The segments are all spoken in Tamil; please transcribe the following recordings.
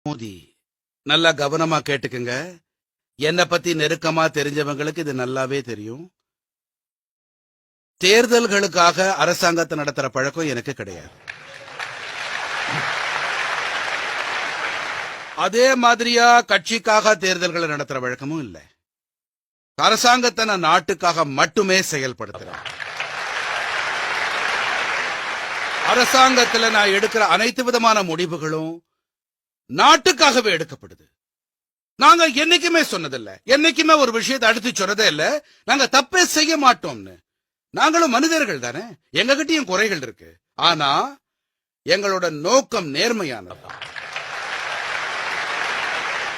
மோடி நல்லா கவனமா கேட்டுக்குங்க. என்ன பத்தி நெருக்கமா தெரிஞ்சவங்களுக்கு இது நல்லாவே தெரியும். தேர்தல்களுக்காக அரசாங்கத்தை நடத்துற பழக்கம் எனக்கு கிடையாது. அதே மாதிரியா கட்சிக்காக தேர்தல்களை நடத்துற வழக்கமும் இல்லை. அரசாங்கத்தை நான் நாட்டுக்காக மட்டுமே செயல்படுத்துறேன். அரசாங்கத்துல நான் எடுக்கிற அனைத்து விதமான முடிவுகளும் நாட்டுக்காகவே எடுக்கப்படுது. நாங்க என்னைக்குமே சொன்னதில்ல, என்னைக்குமே ஒரு விஷயத்தை அடுத்து சொன்னதே இல்ல நாங்க தப்பே செய்ய மாட்டோம்னு. நாங்களும் மனிதர்கள் தானே, எங்ககிட்டயும் குறைகள் இருக்கு. ஆனா எங்களோட நோக்கம் நேர்மையானது.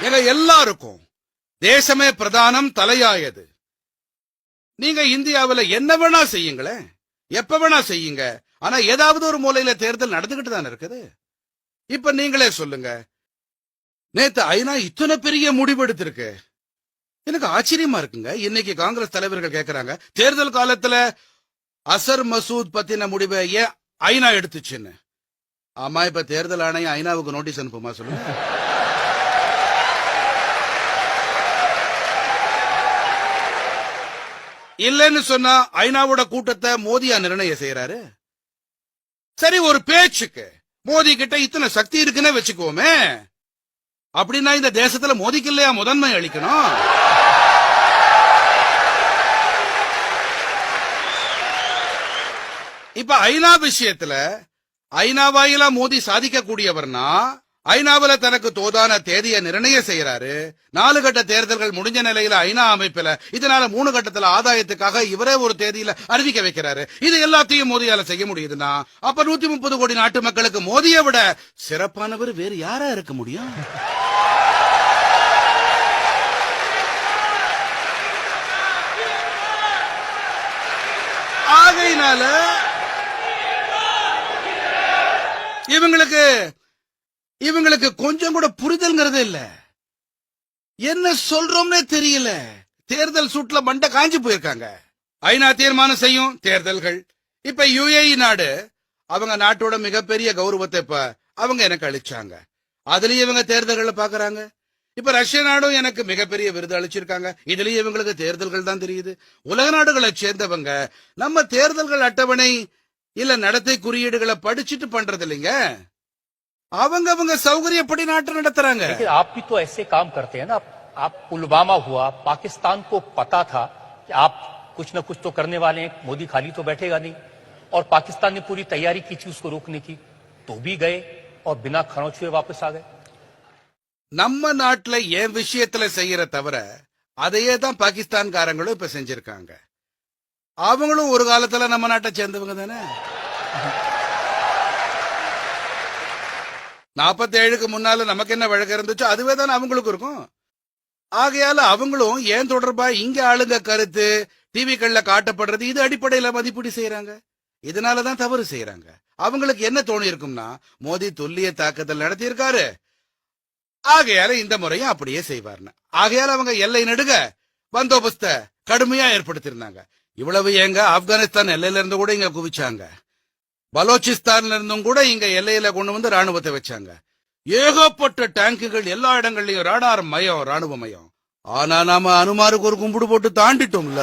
எங்க எல்லாருக்கும் தேசமே பிரதானம், தலையாயது. நீங்க இந்தியாவில் என்ன வேணா செய்யுங்களேன், எப்ப வேணா செய்யுங்க, ஆனா ஏதாவது ஒரு மூலையில தேர்தல் நடந்துகிட்டு தானே இருக்குது. இப்ப நீங்களே சொல்லுங்க, நேத்து ஐநா இத்தனை பெரிய முடிவு எடுத்திருக்கு. எனக்கு ஆச்சரியமா இருக்குங்க. இன்னைக்கு காங்கிரஸ் தலைவர்கள் கேட்கிறாங்க, தேர்தல் காலத்துல அசர் மசூத் பத்தின முடிவை ஏன் ஐநா எடுத்துச்சுன்னு. ஆமா, இப்ப தேர்தல் ஆணையம் ஐநாவுக்கு நோட்டீஸ் அனுப்புமா சொல்லுங்க. இல்லன்னு சொன்னா ஐநாவோட கூட்டத்தை மோதியா நிர்ணயம் செய்யறாரு. சரி, ஒரு பேச்சுக்கு மோடி கிட்ட இத்தனை சக்தி இருக்குன்னு வச்சுக்கோமே, அப்படின்னா இந்த தேசத்துல மோதிக்கு இல்லையா முதன்மை அளிக்கணும்? இப்ப ஐநா விஷயத்துல ஐநா வாயிலா மோடி சாதிக்க கூடியவர்னா ஐநாவில தனக்கு தோதான தேதியை நிர்ணயம் செய்யறாரு. 4 கட்ட தேர்தல்கள் முடிஞ்ச நிலையில ஐநா அமைப்பில இதனால 3 கட்டத்துல ஆதாயத்துக்காக இவரே ஒரு தேதியில அறிவிக்க வைக்கிறாரு. இது எல்லாத்தையும் மோதியால செய்ய முடியுதுன்னா அப்ப 130 கோடி நாட்டு மக்களுக்கு மோதியை விட சிறப்பானவர் வேறு யாரா இருக்க முடியும்? ஆகையினால இவங்களுக்கு கொஞ்சம் கூட புரிதல்ங்கிறது இல்ல. என்ன சொல்றோம்னே தெரியல. தேர்தல் சூட்ல மண்டை காஞ்சி போயிருக்காங்க. ஐநா தீர்மானம் செய்யும் தேர்தல்கள். இப்ப யுஏஇ நாடு அவங்க நாட்டோட மிகப்பெரிய கௌரவத்தை இப்ப அவங்க எனக்கு அளிச்சாங்க. அதுலயும் இவங்க தேர்தல்களை பாக்குறாங்க. இப்ப ரஷ்ய நாடும் எனக்கு மிகப்பெரிய விருது அளிச்சிருக்காங்க. இதுலயும் இவங்களுக்கு தேர்தல்கள் தான் தெரியுது. உலக நாடுகளை சேர்ந்தவங்க நம்ம தேர்தல்கள் அட்டவணை இல்ல நடத்தை குறியீடுகளை படிச்சுட்டு பண்றது இல்லைங்க. அவங்க சௌகரியப்படி நாட்டை நடத்துறாங்க. आप भी तो ऐसे काम करते हैं ना. आप पुलवामा हुआ, पाकिस्तान को पता था कि आप कुछ न कुछ तो करने वाले हैं, मोदी खाली तो बैठेगा नहीं, और पाकिस्तान ने पूरी तैयारी की थी उसको रोकने की, तो भी गए और बिना खरोंच हुए वापस आ गए. நம்ம நாட்டுல என் விஷயத்துல செய்யற தவிர அதையே தான் பாகிஸ்தான்காரங்களும் இப்ப செஞ்சிருக்காங்க. அவங்களும் ஒரு காலத்துல நம்ம நாட்டை சேர்ந்தவங்க தானே. 47க்கு முன்னால நமக்கு என்ன வழக்கு இருந்துச்சோ அதுவே தானே அவங்களுக்கு இருக்கும். ஆகையால அவங்களும் ஏன் தொடர்பா இங்க ஆளுங்க கருத்து டிவிக்கள்ல காட்டப்படுறது இது அடிப்படையில மதிப்பீடு செய்யறாங்க. இதனாலதான் தவறு செய்யறாங்க. அவங்களுக்கு என்ன தோணி இருக்கும்னா, மோடி துல்லிய தாக்குதல் நடத்தியிருக்காரு, ஆகையால இந்த முறையும் அப்படியே செய்வார்னு. ஆகையால அவங்க எல்லை நடுக பந்தோபஸ்த கடுமையா ஏற்படுத்திருந்தாங்க. இவ்வளவு ஏங்க, ஆப்கானிஸ்தான் எல்லையில இருந்து கூட இங்க குவிச்சாங்க. பலோச்சிஸ்தான்ல இருந்தும் கூட இங்க எல்லையில கொண்டு வந்து ராணுவத்தை வச்சாங்க. ஏகப்பட்ட டேங்குகள் எல்லா இடங்கள்லயும் ராடார் மயம், ராணுவ மயம். ஆனா நாம அனுமாருக்கு ஒரு கும்பிடு போட்டு தாண்டிட்டோம்ல.